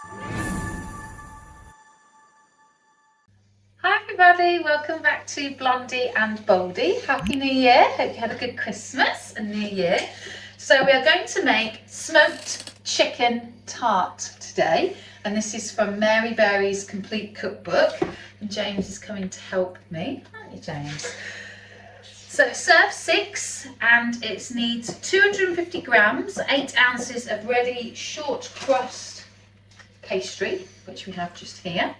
Hi everybody, welcome back to Blondie and Boldy. Happy New Year, hope you had a good Christmas and New Year. So we are going to make smoked chicken tart today, and this is from Mary Berry's complete cookbook, and James is coming to help me, aren't you James? So serve 6, and it needs 250 grams, 8 ounces of ready short crust pastry, which we have just here.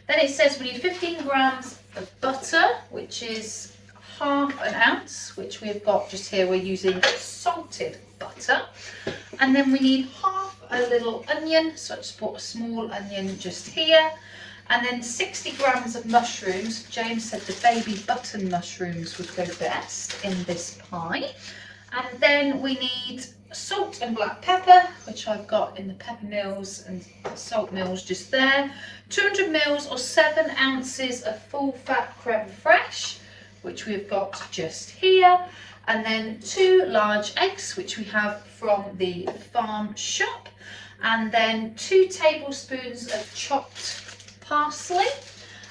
Then it says we need 15 grams of butter, which is half an ounce, which we've got just here. We're using salted butter. And then we need half a little onion, so I just bought a small onion just here. And then 60 grams of mushrooms. James said the baby button mushrooms would go best in this pie. And then we need salt and black pepper, which I've got in the pepper mills and salt mills just there. 200 mils or 7 ounces of full fat crème fraîche, which we've got just here. And then 2 large eggs, which we have from the farm shop. And then 2 tablespoons of chopped parsley.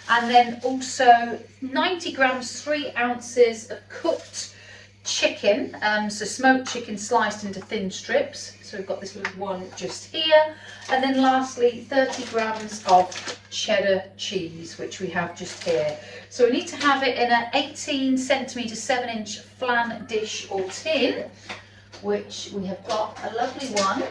And then also 90 grams, 3 ounces of cooked chicken, so smoked chicken sliced into thin strips. So we've got this little one just here. And then lastly 30 grams of cheddar cheese, which we have just here. So we need to have it in an 18 centimetre 7-inch flan dish or tin, which we have got a lovely one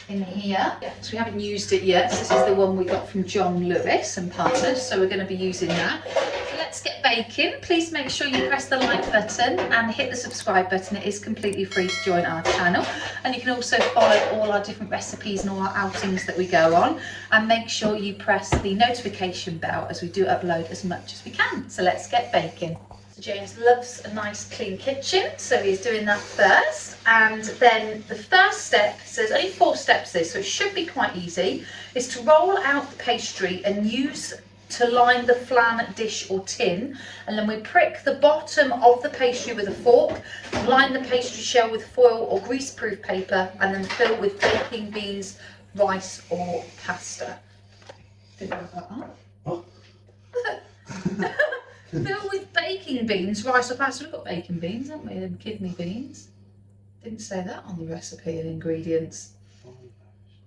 in here. So we haven't used it yet. So this is the one we got from John Lewis and Partners, so we're going to be using that. So let's get baking. Please make sure you press the like button and hit the subscribe button. It is completely free to join our channel, and you can also follow all our different recipes and all our outings that we go on, and make sure you press the notification bell as we do upload as much as we can. So let's get baking. James loves a nice clean kitchen, so he's doing that first. And then the first step, so there's only 4 steps this, so it should be quite easy, is to roll out the pastry and use to line the flan dish or tin. And then we prick the bottom of the pastry with a fork, line the pastry shell with foil or greaseproof paper, and then fill with baking beans, rice or pasta. Did I have that on? What? Fill with baking beans, rice or pasta. We've got baking beans, haven't we? And kidney beans. Didn't say that on the recipe and ingredients.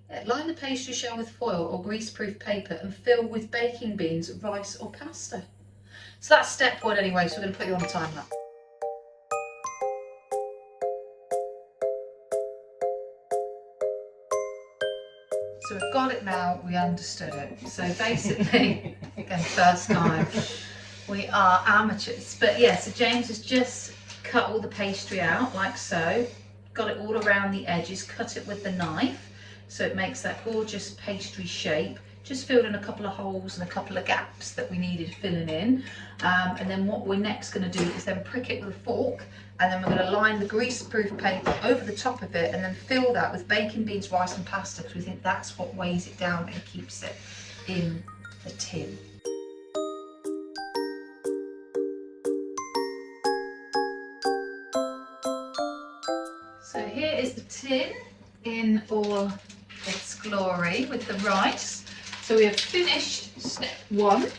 Yeah, line the pastry shell with foil or greaseproof paper and fill with baking beans, rice or pasta. So that's step 1 anyway, so we're going to put you on a time lapse. So we've got it now, we understood it. So basically, again, first time. We are amateurs, but yeah, so James has just cut all the pastry out like so, got it all around the edges, cut it with the knife so it makes that gorgeous pastry shape. Just filled in a couple of holes and a couple of gaps that we needed filling in, and then what we're next going to do is then prick it with a fork, and then we're going to line the greaseproof paper over the top of it and then fill that with baking beans, rice and pasta, because we think that's what weighs it down and keeps it in the tin. So here is the tin in all its glory with the rice. So we have finished step 1.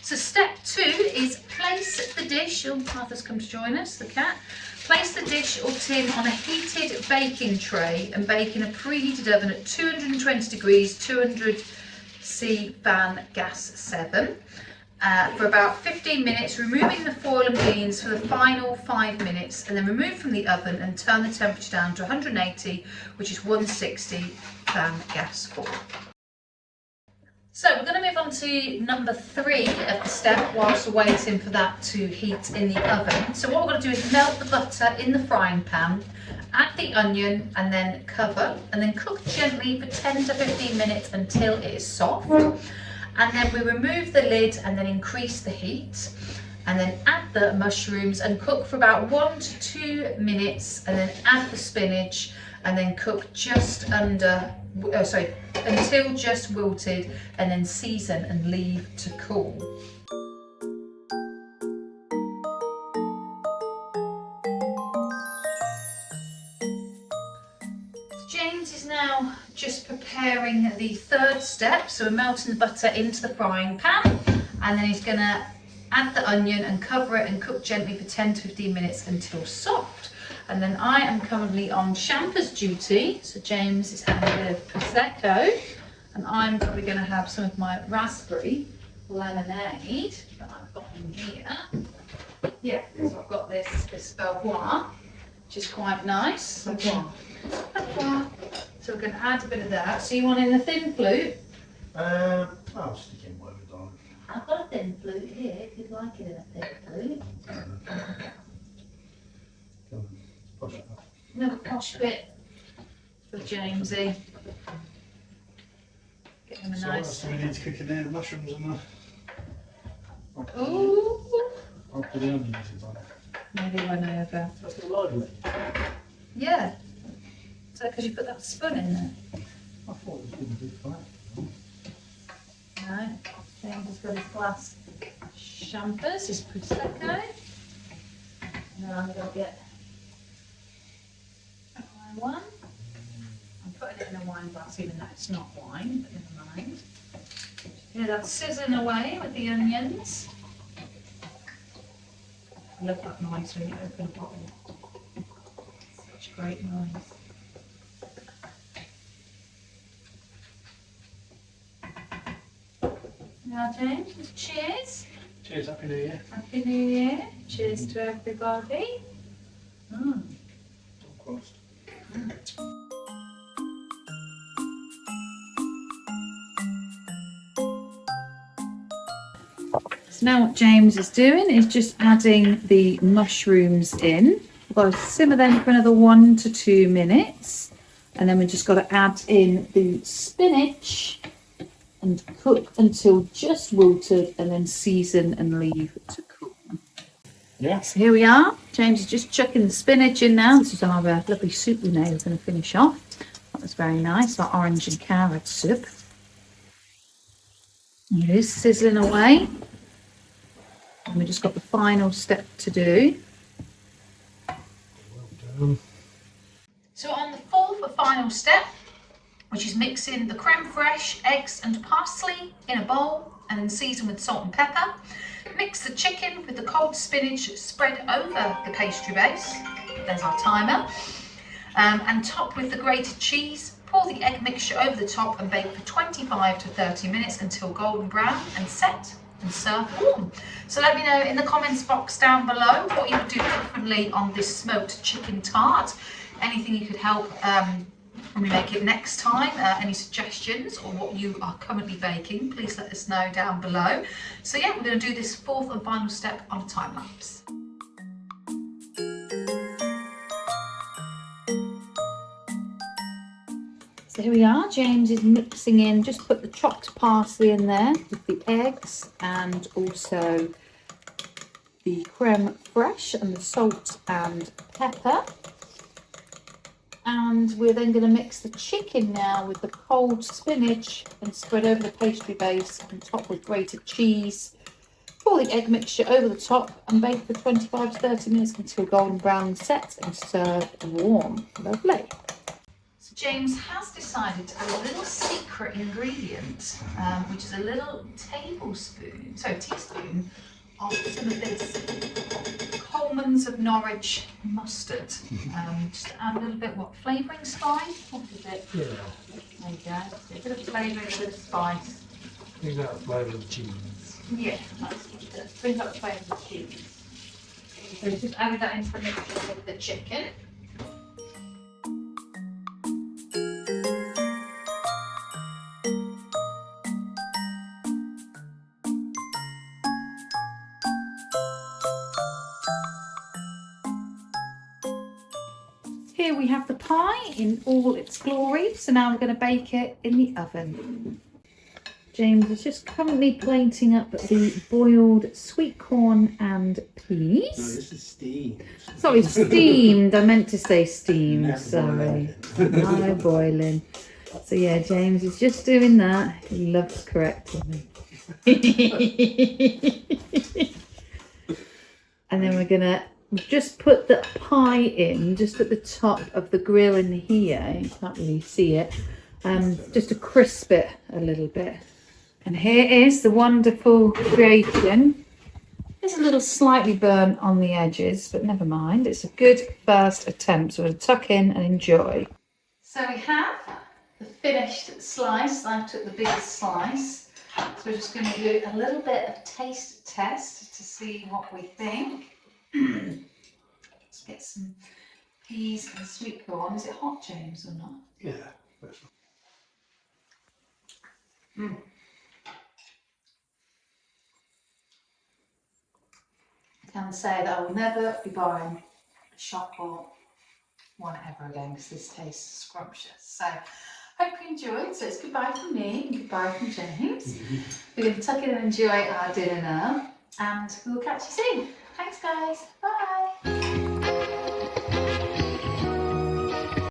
So step 2 is place the dish, oh, Martha's come to join us, the cat. Place the dish or tin on a heated baking tray and bake in a preheated oven at 220 degrees, 200 C fan gas 7. For about 15 minutes, removing the foil and beans for the final 5 minutes, and then remove from the oven and turn the temperature down to 180, which is 160 fan gas 4. So we're going to move on to number 3 of the step whilst we're waiting for that to heat in the oven. So what we're going to do is melt the butter in the frying pan, add the onion and then cover, and then cook gently for 10 to 15 minutes until it is soft. And then we remove the lid and then increase the heat, and then add the mushrooms and cook for about 1 to 2 minutes, and then add the spinach and then cook just under, until just wilted, and then season and leave to cool. James is now just preparing the third step. So we're melting the butter into the frying pan, and then he's gonna add the onion and cover it and cook gently for 10 to 15 minutes until soft. And then I am currently on champers duty. So James is having a bit of Prosecco, and I'm probably gonna have some of my raspberry lemonade that I've got in here. Yeah, so I've got this Savory, which is quite nice. So we're going to add a bit of that. So you want in the thin flute? I'll stick in whatever, darling. I've got a thin flute here, if you'd like it in a thin flute. Push it up. Another posh bit for Jamesy. Get him a So nice... what else do we need to cook in there? The mushrooms and the... Ooh! I'll put the onions in there. Maybe run over. That's not lively. Yeah. So because you put that spoon in there? I thought it was going to be flat. No. James has got his glass champers, his Prosecco. And then I'm going to get a wine. I'm putting it in a wine glass even though it's not wine, but never mind. Yeah, that's sizzling away with the onions. I love that noise when you open a bottle. Such a great noise. Now James, cheers. Cheers, Happy New Year. Happy New Year. Cheers to everybody. Crust. So now what James is doing is just adding the mushrooms in. We've got to simmer them for another 1 to 2 minutes. And then we've just got to add in the spinach and cook until just wilted, and then season and leave to cool. Yeah. So here we are. James is just chucking the spinach in now. This is our lovely soup we know we're going to finish off. That was very nice, our orange and carrot soup. It is sizzling away. And we just got the final step to do. Well done. So on the fourth and final step, which is mixing the crème fraîche, eggs and parsley in a bowl and then season with salt and pepper. Mix the chicken with the cold spinach spread over the pastry base. There's our timer. And top with the grated cheese. Pour the egg mixture over the top and bake for 25 to 30 minutes until golden brown, and set and serve warm. So let me know in the comments box down below what you would do differently on this smoked chicken tart. Anything you could help when we make it next time, any suggestions or what you are currently baking, please let us know down below. So yeah, we're going to do this fourth and final step on a time lapse. So here we are, James is mixing in, just put the chopped parsley in there with the eggs and also the crème fraîche and the salt and pepper. And we're then going to mix the chicken now with the cold spinach and spread over the pastry base and top with grated cheese. Pour the egg mixture over the top and bake for 25 to 30 minutes until golden brown and set, and serve warm. Lovely. So James has decided to add a little secret ingredient, which is a little teaspoon of some of this Coleman's of Norwich mustard. Just to add a little bit, what, flavouring spice? What is it? Yeah. There you go. A bit of flavour, a bit of spice. Brings out the flavour of the cheese. Yeah, that's what it does. Brings out the flavour of the cheese. So just added that into the mixture with the chicken. Here we have the pie in all its glory. So now we're going to bake it in the oven. James is just currently plating up the boiled sweet corn and peas. No, this is steamed. Sorry, steamed. I meant to say steamed. Never Sorry. No boiling. So yeah, James is just doing that. He loves correcting me. And then we're going to just put the pie in, just at the top of the grill in here. You can't really see it. just to crisp it a little bit. And here is the wonderful creation. It's a little slightly burnt on the edges, but never mind. It's a good first attempt. So we'll tuck in and enjoy. So we have the finished slice. I took the biggest slice. So we're just going to do a little bit of taste test to see what we think. Let's get some peas and sweet corn. Is it hot, James, or not? Yeah. I can say that I will never be buying a shop or one ever again because this tastes scrumptious. So hope you enjoyed. So it's goodbye from me and goodbye from James. We're going to tuck in and enjoy our dinner now, and we'll catch you soon. Thanks guys. Bye.